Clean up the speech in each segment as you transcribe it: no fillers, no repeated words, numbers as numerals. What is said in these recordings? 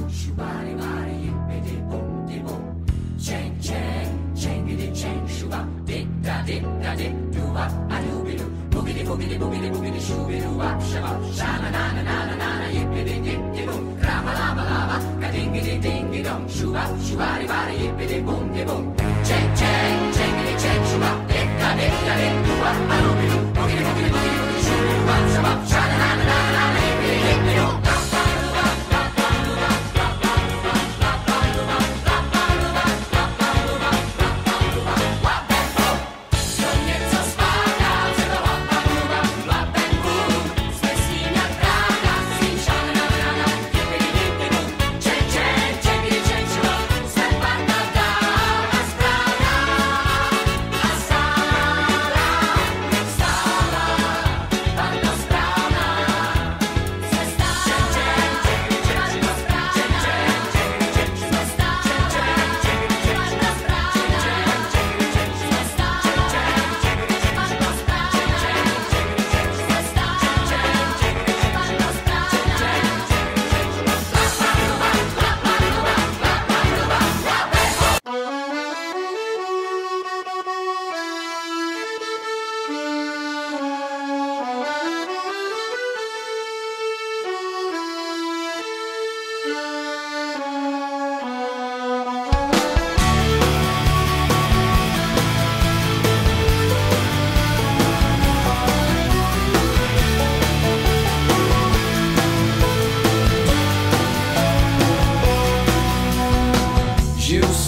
shubari-bari, yippity-boom-de-boom. Chang-chang, changity-chang, shuba, dick-da-dick-da-dick-doo-wop, a-doo-be-doo, boogity-boogity-boogity-boogity, shoo-be-doo-wop, shabba, sha-na-na-na-na-na-na, yippity-dick-de-boom, rama-lama-lama, ka-dingity-dingy-dong, shuba, shubari-bari, yippity-boom-de-boom. Chang-chang, changity-chang, shuba, dick-da-dick-da-dick-doo-wop, a-doo-be-doo, boogity-boogity-boogity-boogity, shoo-be-doo-wop, shabba, sha-na-na-na-na-na-na, yippity-dick-de-boom.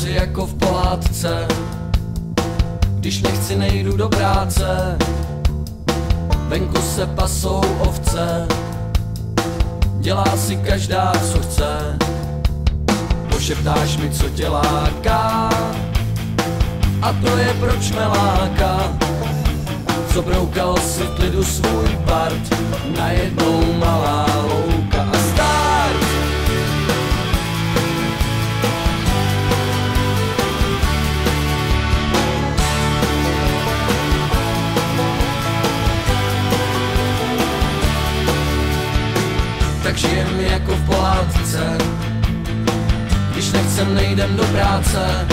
Jako v pohádce, když nechci, nejdu do práce, venku se pasou ovce, dělá si každá, co chce, pošeptáš mi, co tě láká, a to je proč mě láká, co broukal si v klidu svůj part, najednou malá louka a start. Tak žijem jako v pohádce, když nechcem, nejdem do práce,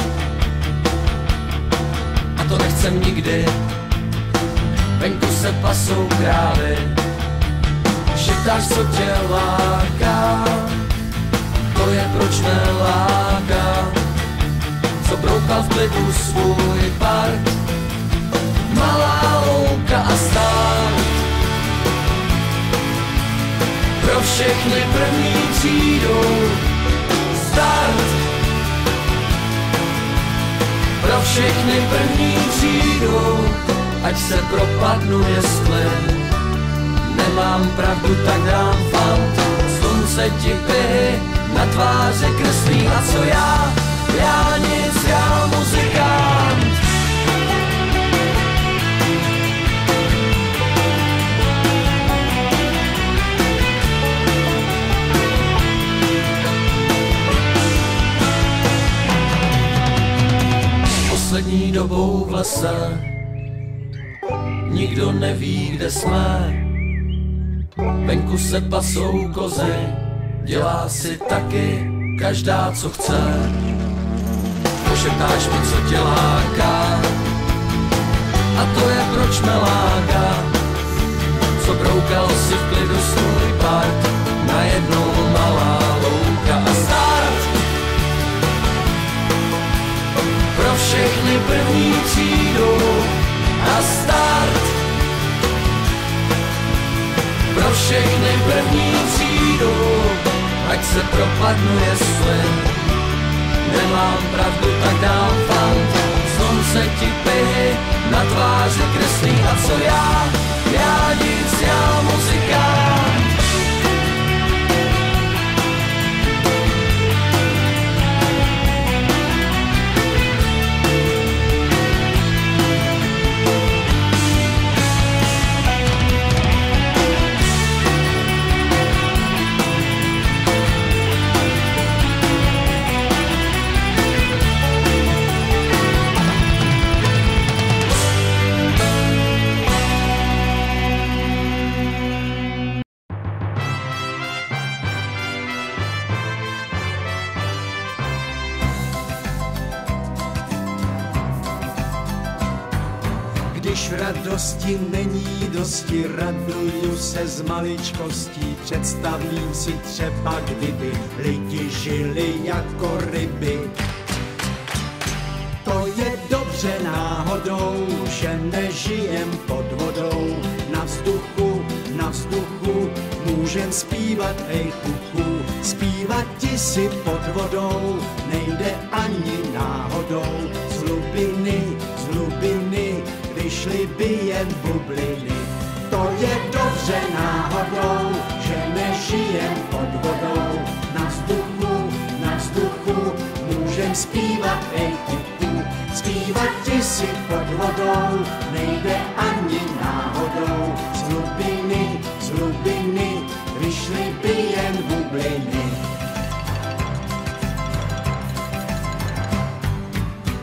a to nechcem nikdy, venku se pasou krávy, šeptáš, co tě láká, to je proč neláká, co broukal v klidu svůj part, malá louka a start. Pro všechny první třídou start. Pro všechny první třídou, ať se propadnu, jestli nemám pravdu, tak dám fant. Slunce ti pihy na tváře kreslí, a co já nic, já muzikant. Poslední dobou v lese nikdo neví, kde jsme. Venku se pasou kozy, dělá si taky každá, co chce. Pošeptáš mi, co tě láká, a to je proč mě láká, co broukal si v klidu svůj part, najednou malá louka a start. Pro všechny první třídu a start. Pro všechny první třídu, ať se propadnu, jestli nemám pravdu, tak dám fant. Slunce ti pihy na tváři kreslí, a co já nic, já muzikant. radosti není dosti, raduju se z maličkostí. Představím si třeba, kdyby lidi žili jako ryby. To je dobře náhodou, že nežijem pod vodou. Na vzduchu můžem zpívat, hej kuku. Zpívat ti si pod vodou nejde ani náhodou. Z hlubiny vyšly by jen bubliny. To je dobře náhodou, že nežijem pod vodou. Na vzduchu můžem zpívat, hej kuku. Zpívat ti si pod vodou nejde ani náhodou. Z hlubiny vyšly by jen bubliny.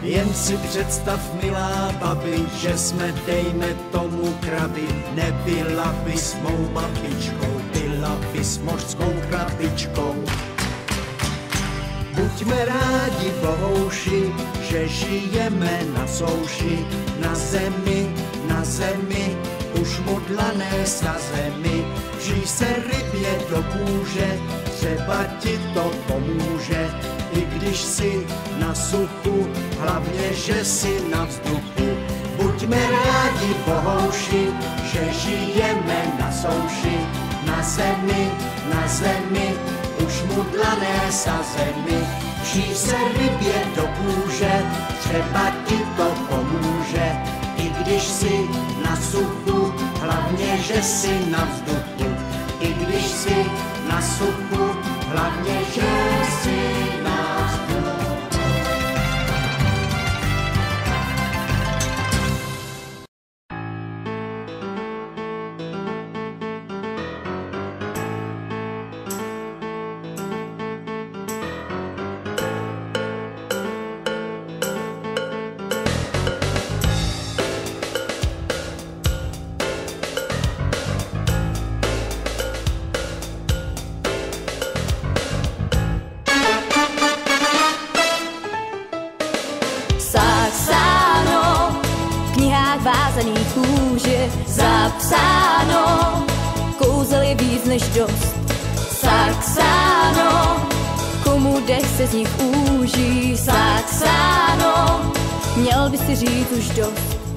Jen si představ, milá babi, že jsme, dejme tomu, krabi. Nebyla bys mou babičkou, byla bys mořskou krabičkou. Buďme rádi, bohouši, že žijeme na souši. Na zemi, už modlané sazemi. Žij se rybě do kůže, třeba ti to pomůže. I když si na suchu, hlavně, že si na vzduchu. Buďme rádi, bohouši, že žijeme na souši. Na zemi, už mudlané sazemi. Žij se rybě do kůže, třeba ti to pomůže. I když si na suchu, hlavně, že si na vzduchu. I když si na suchu, hlavně, že si na vzduchu. Vázaný kůže zapsáno, kouzel je víc než dost. Saxáno, komu dech se z nich úží. Saxáno, měl by si říct už dost.